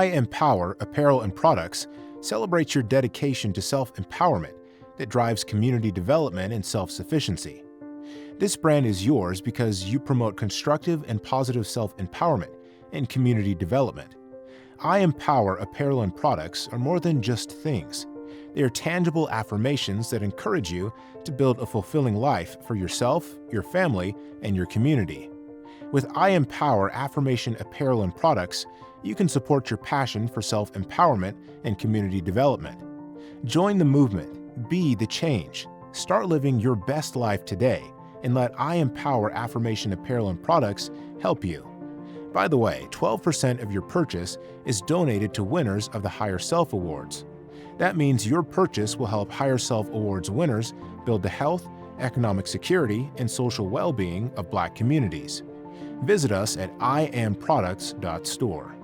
Apparel and Products celebrates your dedication to self-empowerment that drives community development and self-sufficiency. This brand is yours because you promote constructive and positive self-empowerment and community development. Apparel and Products are more than just things. They are tangible affirmations that encourage you to build a fulfilling life for yourself, your family, and your community. With Affirmation Apparel and Products, you can support your passion for self-empowerment and community development. Join the movement, be the change, start living your best life today, and let Affirmation Apparel and Products help you. By the way, 12% of your purchase is donated to winners of the Higher Self Awards. That means your purchase will help Higher Self Awards winners build the health, economic security, and social well-being of Black communities. Visit us at IAmProducts.store.